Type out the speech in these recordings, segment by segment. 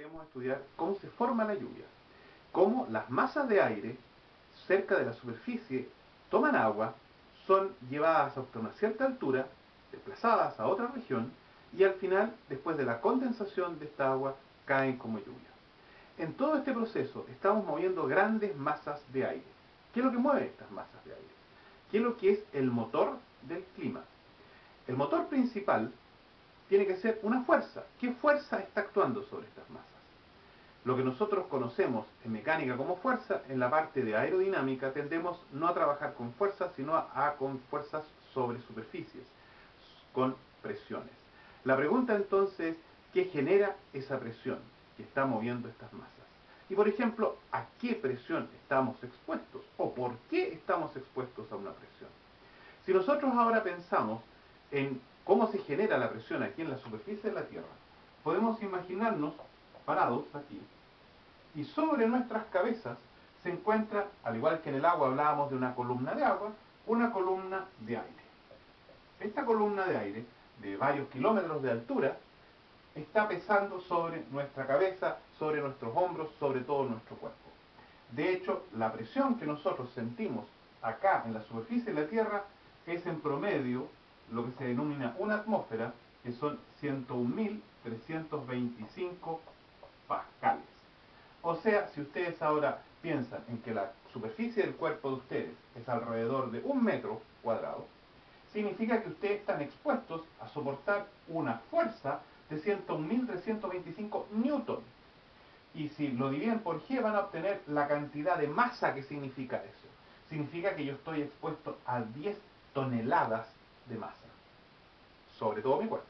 queremos estudiar cómo se forma la lluvia, cómo las masas de aire cerca de la superficie toman agua, son llevadas hasta una cierta altura, desplazadas a otra región y al final, después de la condensación de esta agua, caen como lluvia. En todo este proceso estamos moviendo grandes masas de aire. ¿Qué es lo que mueve estas masas de aire? ¿Qué es lo que es el motor del clima? El motor principal tiene que ser una fuerza. ¿Qué fuerza está actuando sobre estas masas? Lo que nosotros conocemos en mecánica como fuerza, en la parte de aerodinámica tendemos no a trabajar con fuerzas, sino con fuerzas sobre superficies, con presiones. La pregunta entonces, ¿qué genera esa presión que está moviendo estas masas? Y por ejemplo, ¿a qué presión estamos expuestos? ¿O por qué estamos expuestos a una presión? Si nosotros ahora pensamos en cómo se genera la presión aquí en la superficie de la Tierra, podemos imaginarnos parados aquí, y sobre nuestras cabezas se encuentra, al igual que en el agua hablábamos de una columna de agua, una columna de aire. Esta columna de aire, de varios kilómetros de altura, está pesando sobre nuestra cabeza, sobre nuestros hombros, sobre todo nuestro cuerpo. De hecho, la presión que nosotros sentimos acá en la superficie de la Tierra es en promedio lo que se denomina una atmósfera, que son 101.325 pascales. O sea, si ustedes ahora piensan en que la superficie del cuerpo de ustedes es alrededor de 1 metro cuadrado, significa que ustedes están expuestos a soportar una fuerza de 101.325 newton. Y si lo dividen por G van a obtener la cantidad de masa que significa eso. Significa que yo estoy expuesto a 10 toneladas de masa sobre todo mi cuerpo.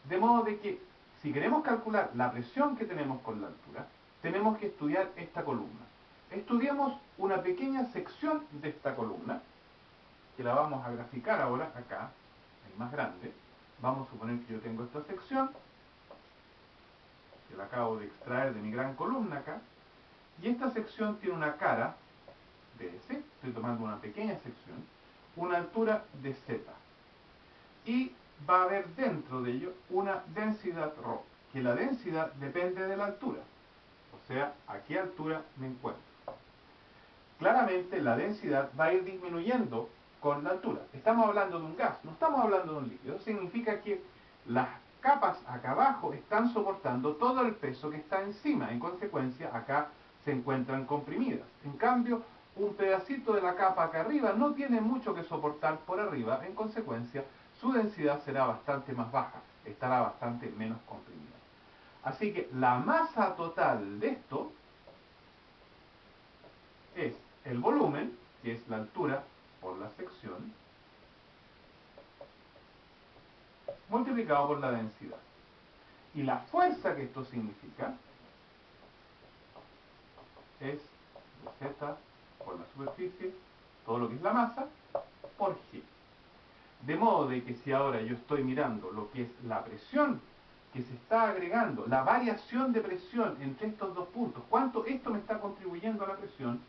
De modo de que si queremos calcular la presión que tenemos con la altura, tenemos que estudiar esta columna. Estudiamos una pequeña sección de esta columna, que la vamos a graficar ahora acá, en más grande. Vamos a suponer que yo tengo esta sección, que la acabo de extraer de mi gran columna acá, y esta sección tiene una cara de S, estoy tomando una pequeña sección, una altura de Z, y va a haber dentro de ello una densidad ρ, que la densidad depende de la altura, o sea, a qué altura me encuentro. Claramente la densidad va a ir disminuyendo con la altura. Estamos hablando de un gas, no estamos hablando de un líquido. Eso significa que las capas acá abajo están soportando todo el peso que está encima. En consecuencia, acá se encuentran comprimidas. En cambio, un pedacito de la capa acá arriba no tiene mucho que soportar por arriba. En consecuencia, su densidad será bastante más baja, estará bastante menos comprimida. Así que la masa total de esto es el volumen, que es la altura por la sección, multiplicado por la densidad. Y la fuerza que esto significa es Z por la superficie, todo lo que es la masa, por G. De modo de que si ahora yo estoy mirando lo que es la presión que se está agregando, la variación de presión entre estos dos puntos, cuánto esto me está contribuyendo a la presión,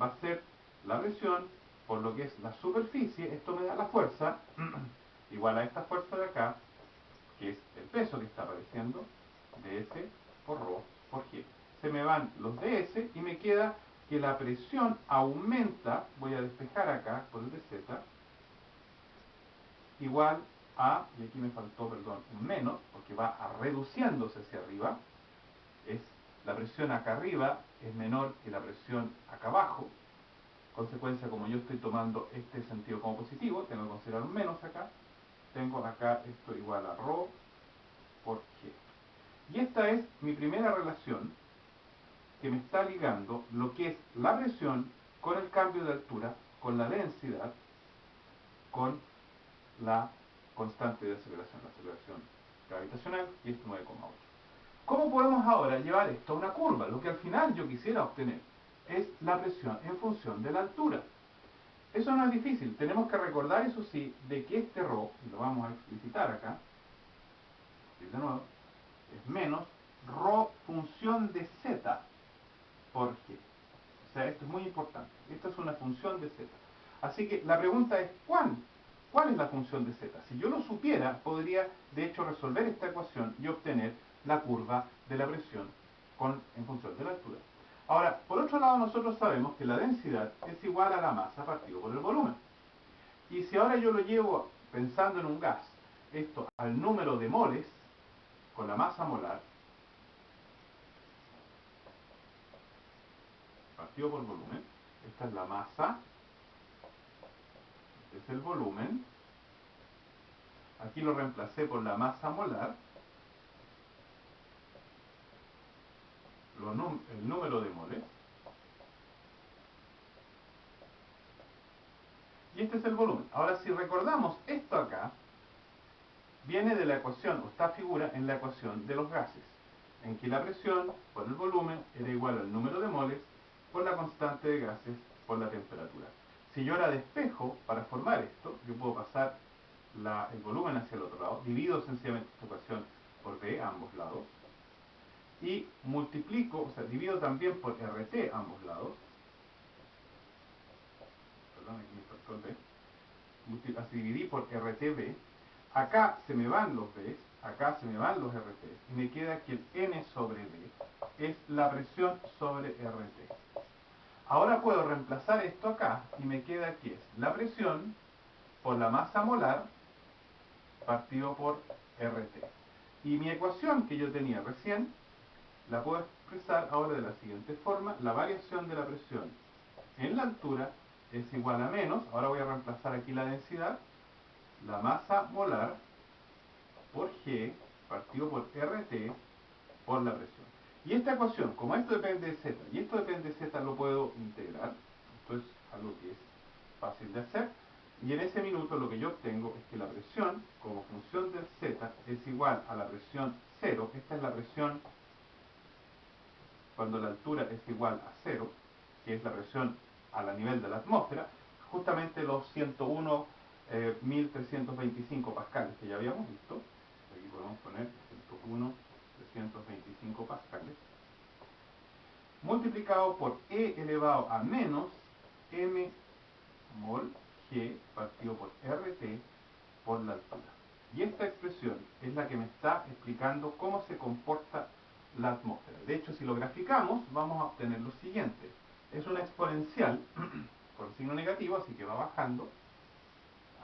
va a ser la presión por lo que es la superficie, esto me da la fuerza, igual a esta fuerza de acá, que es el peso que está apareciendo, ds por ρ por g. Se me van los ds y me queda que la presión aumenta, voy a despejar acá por el dz, igual a, y aquí me faltó, perdón, un menos, porque va reduciéndose hacia arriba, la presión acá arriba es menor que la presión acá abajo. Consecuencia, como yo estoy tomando este sentido como positivo, tengo que considerar un menos acá, tengo acá esto igual a ρ por g. Y esta es mi primera relación que me está ligando lo que es la presión con el cambio de altura, con la densidad, con la constante de aceleración, la aceleración gravitacional, y es 9,8. ¿Cómo podemos ahora llevar esto a una curva? Lo que al final yo quisiera obtener es la presión en función de la altura. Eso no es difícil, tenemos que recordar, eso sí, de que este ρ, y lo vamos a explicitar acá, de nuevo, es menos ρ función de z por g. O sea, esto es muy importante. Esto es una función de z. Así que la pregunta es, ¿cuál es la función de z? Si yo lo supiera, podría de hecho resolver esta ecuación y obtener la curva de la presión en función de la altura. Ahora, por otro lado, nosotros sabemos que la densidad es igual a la masa partido por el volumen. Y si ahora yo lo llevo pensando en un gas, esto al número de moles con la masa molar, partido por volumen, esta es la masa, este es el volumen, aquí lo reemplacé por la masa molar, el número de moles, y este es el volumen. Ahora, si recordamos, esto acá viene de la ecuación, o esta figura en la ecuación de los gases, en que la presión por el volumen era igual al número de moles por la constante de gases por la temperatura. Si yo ahora despejo para formar esto, yo puedo pasar el volumen hacia el otro lado, divido sencillamente esta ecuación por B a ambos lados, y multiplico, o sea, divido también por RT a ambos lados, perdón, aquí me faltó el B, así dividí por RTB, acá se me van los B's, acá se me van los RT's, y me queda que el N sobre B es la presión sobre RT. Ahora puedo reemplazar esto acá, y me queda que es la presión por la masa molar partido por RT. Y mi ecuación que yo tenía recién, la puedo expresar ahora de la siguiente forma: la variación de la presión en la altura es igual a menos, ahora voy a reemplazar aquí la densidad, la masa molar por G partido por RT por la presión. Y esta ecuación, como esto depende de Z y esto depende de Z, lo puedo integrar. Esto es algo que es fácil de hacer. Y en ese minuto lo que yo obtengo es que la presión, como función del Z, es igual a la presión 0. Esta es la presión cuando la altura es igual a 0, que es la presión a la nivel de la atmósfera, justamente los 101.325 pascales que ya habíamos visto. Aquí podemos poner 101.325 pascales, multiplicado por E elevado a menos M mol G partido por RT por la altura. Y esta expresión es la que me está explicando cómo se comporta la atmósfera. De hecho, si lo graficamos, vamos a obtener lo siguiente. Es una exponencial con signo negativo, así que va bajando.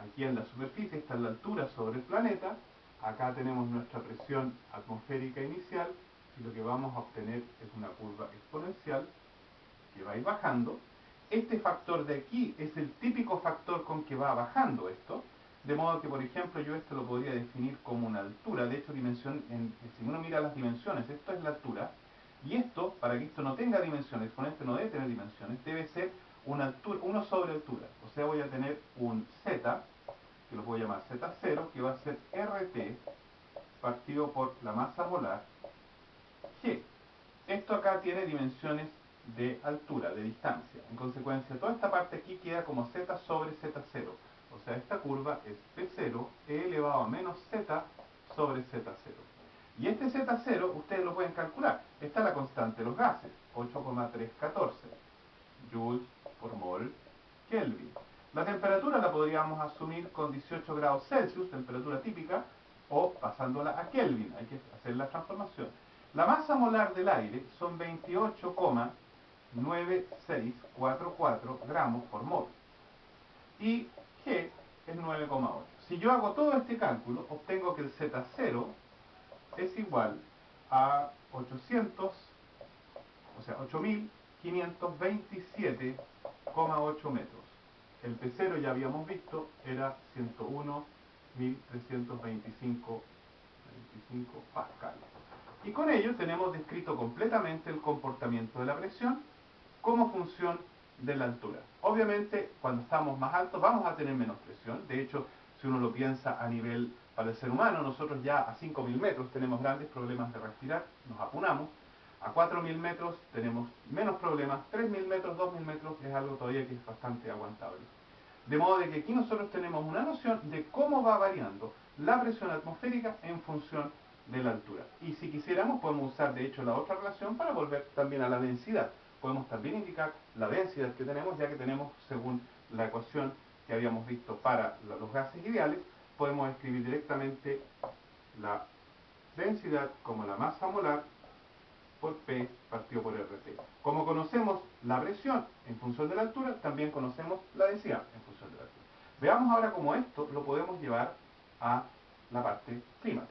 Aquí en la superficie está la altura sobre el planeta. Acá tenemos nuestra presión atmosférica inicial. Y lo que vamos a obtener es una curva exponencial que va a ir bajando. Este factor de aquí es el típico factor con que va bajando esto. De modo que, por ejemplo, yo esto lo podría definir como una altura. De hecho, si uno mira las dimensiones, esto es la altura. Y esto, para que esto no tenga dimensiones, el exponente no debe tener dimensiones, debe ser una altura, 1 sobre altura. O sea, voy a tener un Z, que lo voy a llamar Z0, que va a ser RT partido por la masa molar G. Esto acá tiene dimensiones de altura, de distancia. En consecuencia, toda esta parte aquí queda como Z sobre Z0. O sea, esta curva es P0 E elevado a menos Z sobre Z0. Y este Z0 ustedes lo pueden calcular. Esta es la constante de los gases, 8,314 joules por mol Kelvin. La temperatura la podríamos asumir con 18 grados Celsius, temperatura típica, o pasándola a Kelvin. Hay que hacer la transformación. La masa molar del aire son 28,9644 gramos por mol. Y G es 9,8. Si yo hago todo este cálculo, obtengo que el Z0 es igual a 8.527,8 metros. El P0 ya habíamos visto, era 101.325 pascales. Y con ello tenemos descrito completamente el comportamiento de la presión como función de la altura. Obviamente, cuando estamos más altos vamos a tener menos presión. De hecho, si uno lo piensa a nivel para el ser humano, nosotros ya a 5.000 metros tenemos grandes problemas de respirar, nos apunamos. A 4.000 metros tenemos menos problemas. 3.000 metros, 2.000 metros es algo todavía que es bastante aguantable. De modo de que aquí nosotros tenemos una noción de cómo va variando la presión atmosférica en función de la altura. Y si quisiéramos podemos usar de hecho la otra relación para volver también a la densidad. Podemos también indicar la densidad que tenemos, ya que tenemos, según la ecuación que habíamos visto para los gases ideales, podemos escribir directamente la densidad como la masa molar por P partido por RT. Como conocemos la presión en función de la altura, también conocemos la densidad en función de la altura. Veamos ahora cómo esto lo podemos llevar a la parte climática.